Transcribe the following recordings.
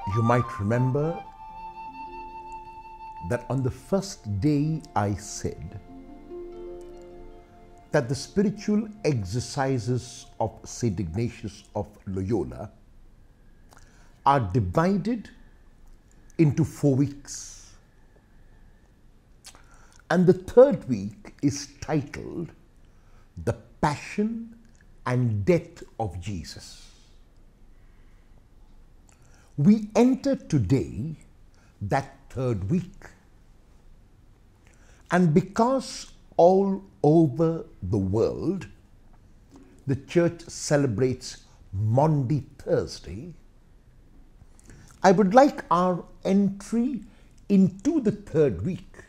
You might remember that on the first day I said that the spiritual exercises of St. Ignatius of Loyola are divided into 4 weeks. And the third week is titled The Passion and Death of Jesus. We enter today that third week. And because all over the world the church celebrates Maundy Thursday, I would like our entry into the third week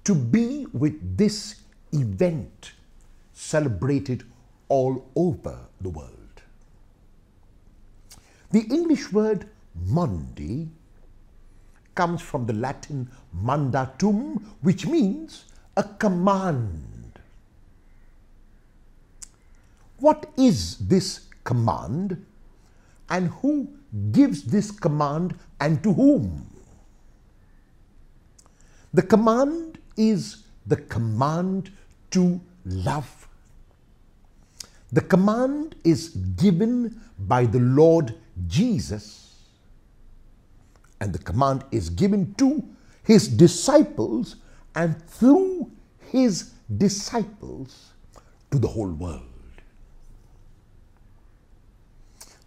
to be with this event celebrated all over the world. The English word Maundy comes from the Latin Mandatum, which means a command. What is this command, and who gives this command, and to whom? The command is the command to love. The command is given by the Lord Jesus, and the command is given to his disciples and through his disciples to the whole world.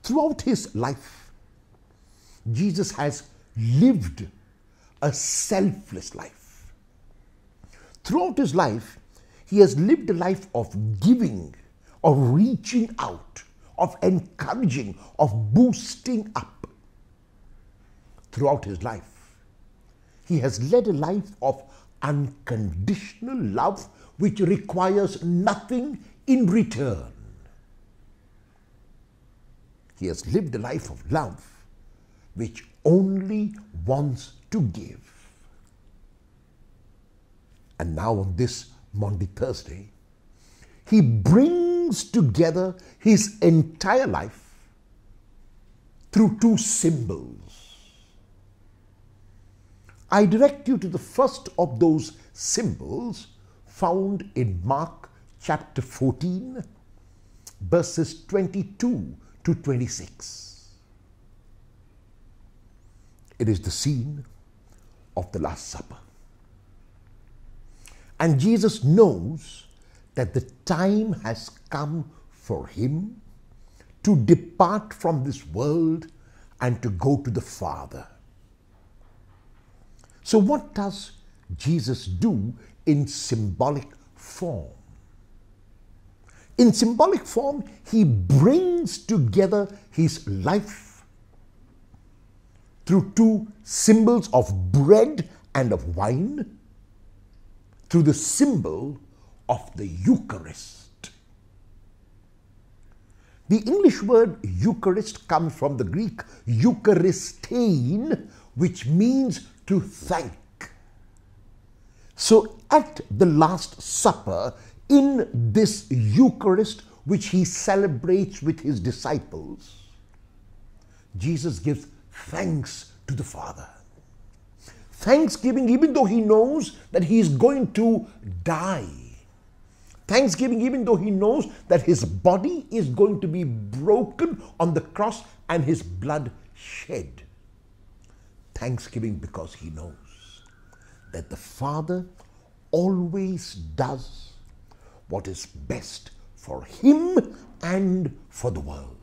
Throughout his life, Jesus has lived a selfless life. Throughout his life, he has lived a life of giving, of reaching out, of encouraging, of boosting up. Throughout his life, he has led a life of unconditional love which requires nothing in return. He has lived a life of love which only wants to give. And now on this Maundy Thursday, he brings together his entire life through 2 symbols. I direct you to the first of those symbols found in Mark chapter 14, verses 22 to 26. It is the scene of the Last Supper. And Jesus knows that the time has come for him to depart from this world and to go to the Father. So what does Jesus do in symbolic form? In symbolic form, he brings together his life through 2 symbols of bread and of wine, through the symbol of the Eucharist. The English word Eucharist comes from the Greek Eucharistein, which means to thank. So at the Last Supper, in this Eucharist which he celebrates with his disciples, Jesus gives thanks to the Father. Thanksgiving even though he knows that he is going to die. Thanksgiving even though he knows that his body is going to be broken on the cross and his blood shed. Thanksgiving because he knows that the Father always does what is best for him and for the world.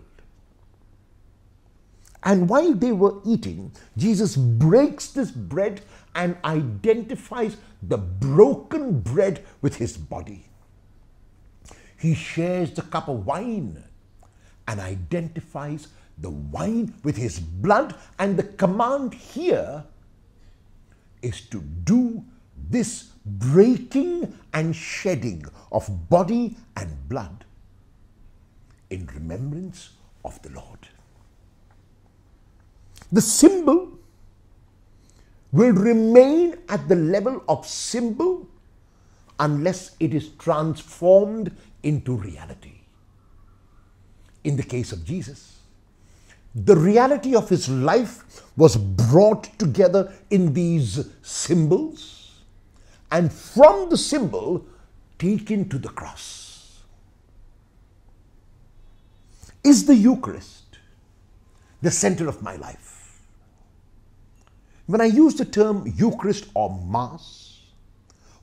And while they were eating, Jesus breaks this bread and identifies the broken bread with his body. He shares the cup of wine and identifies the wine with his blood, and the command here is to do this breaking and shedding of body and blood in remembrance of the Lord. The symbol will remain at the level of symbol unless it is transformed into reality. In the case of Jesus, the reality of his life was brought together in these symbols, and from the symbol taken to the cross. Is the Eucharist the center of my life? When I use the term Eucharist or Mass,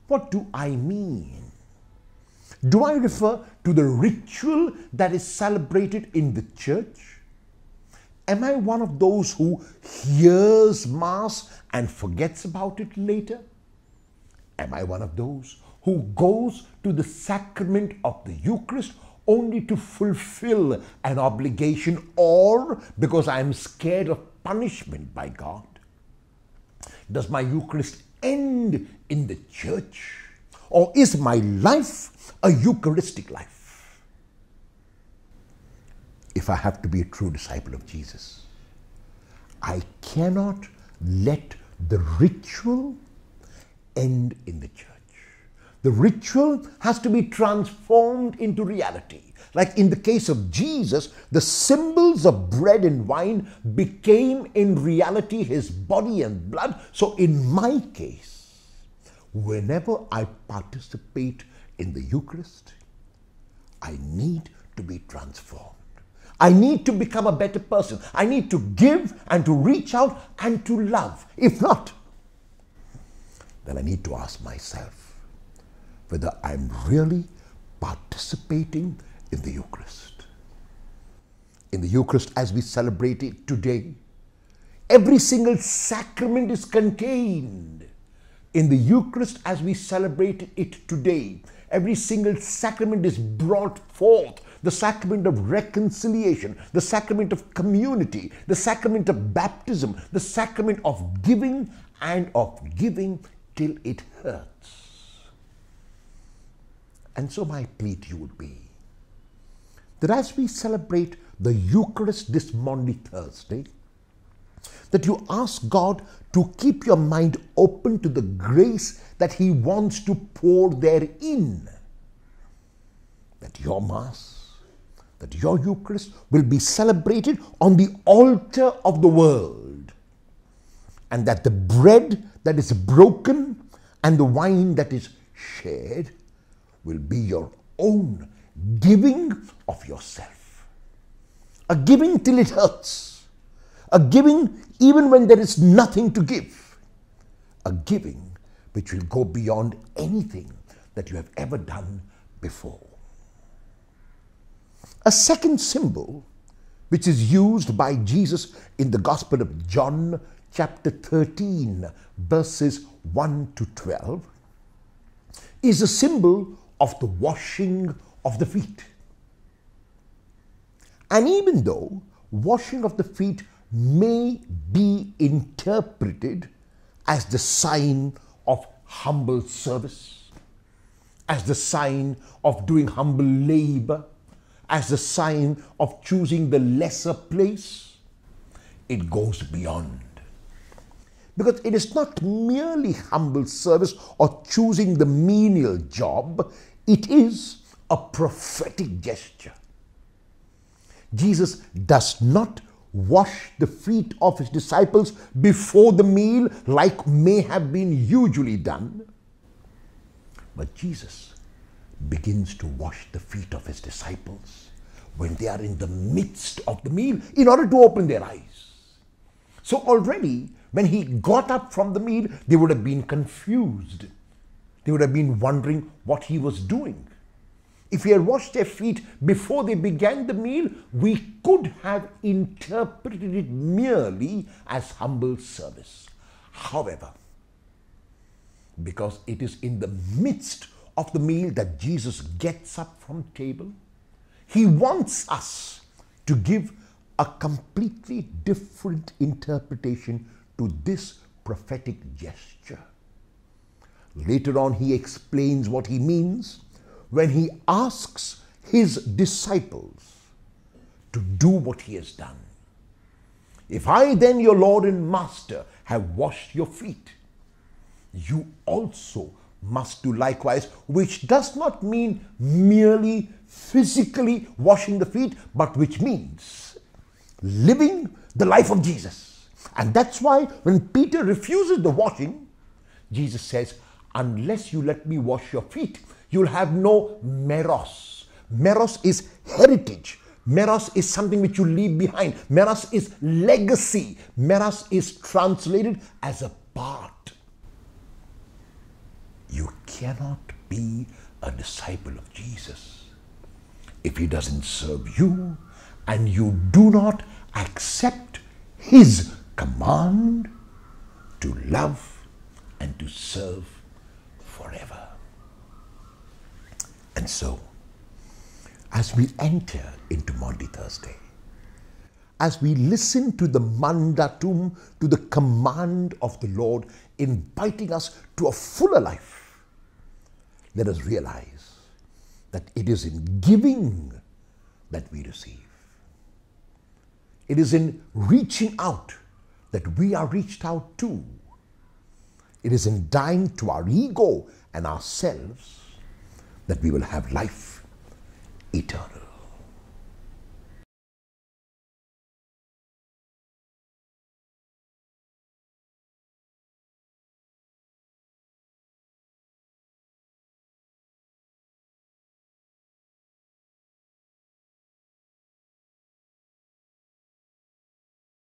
what do I mean? Do I refer to the ritual that is celebrated in the church? Am I one of those who hears Mass and forgets about it later? Am I one of those who goes to the sacrament of the Eucharist only to fulfill an obligation, or because I am scared of punishment by God? Does my Eucharist end in the church, or is my life a Eucharistic life? If I have to be a true disciple of Jesus, I cannot let the ritual end in the church. The ritual has to be transformed into reality. Like in the case of Jesus, the symbols of bread and wine became in reality his body and blood. So in my case, whenever I participate in the Eucharist, I need to be transformed. I need to become a better person. I need to give and to reach out and to love. If not, then I need to ask myself whether I'm really participating in the Eucharist. In the Eucharist as we celebrate it today, every single sacrament is contained. In the Eucharist as we celebrate it today, every single sacrament is brought forth. The sacrament of reconciliation, the sacrament of community, the sacrament of baptism, the sacrament of giving and of giving till it hurts. And so my plea to you would be that as we celebrate the Eucharist this Maundy Thursday, that you ask God to keep your mind open to the grace that He wants to pour therein. That your Mass, that your Eucharist will be celebrated on the altar of the world, and that the bread that is broken and the wine that is shared will be your own giving of yourself. A giving till it hurts. A giving even when there is nothing to give. A giving which will go beyond anything that you have ever done before. A second symbol which is used by Jesus in the Gospel of John chapter 13 verses 1 to 12 is a symbol of the washing of the feet. And even though washing of the feet may be interpreted as the sign of humble service, as the sign of doing humble labor, as the sign of choosing the lesser place, it goes beyond. Because it is not merely humble service or choosing the menial job, it is a prophetic gesture. Jesus does not wash the feet of his disciples before the meal like may have been usually done. But Jesus begins to wash the feet of his disciples when they are in the midst of the meal in order to open their eyes. So already when he got up from the meal, they would have been confused. They would have been wondering what he was doing. If he had washed their feet before they began the meal, we could have interpreted it merely as humble service. However, because it is in the midst of the meal that Jesus gets up from table, he wants us to give a completely different interpretation to this prophetic gesture. Later on, he explains what he means when he asks his disciples to do what he has done. If I then, your Lord and Master, have washed your feet, you also must do likewise, which does not mean merely physically washing the feet, but which means living the life of Jesus. And that's why when Peter refuses the washing, Jesus says, unless you let me wash your feet, you'll have no meros. Meros is heritage. Meros is something which you leave behind. Meros is legacy. Meros is translated as a part. You cannot be a disciple of Jesus if he doesn't serve you and you do not accept his command to love and to serve forever. And so, as we enter into Maundy Thursday, as we listen to the Mandatum, to the command of the Lord inviting us to a fuller life, let us realize that it is in giving that we receive. It is in reaching out that we are reached out to. It is in dying to our ego and ourselves that we will have life eternal.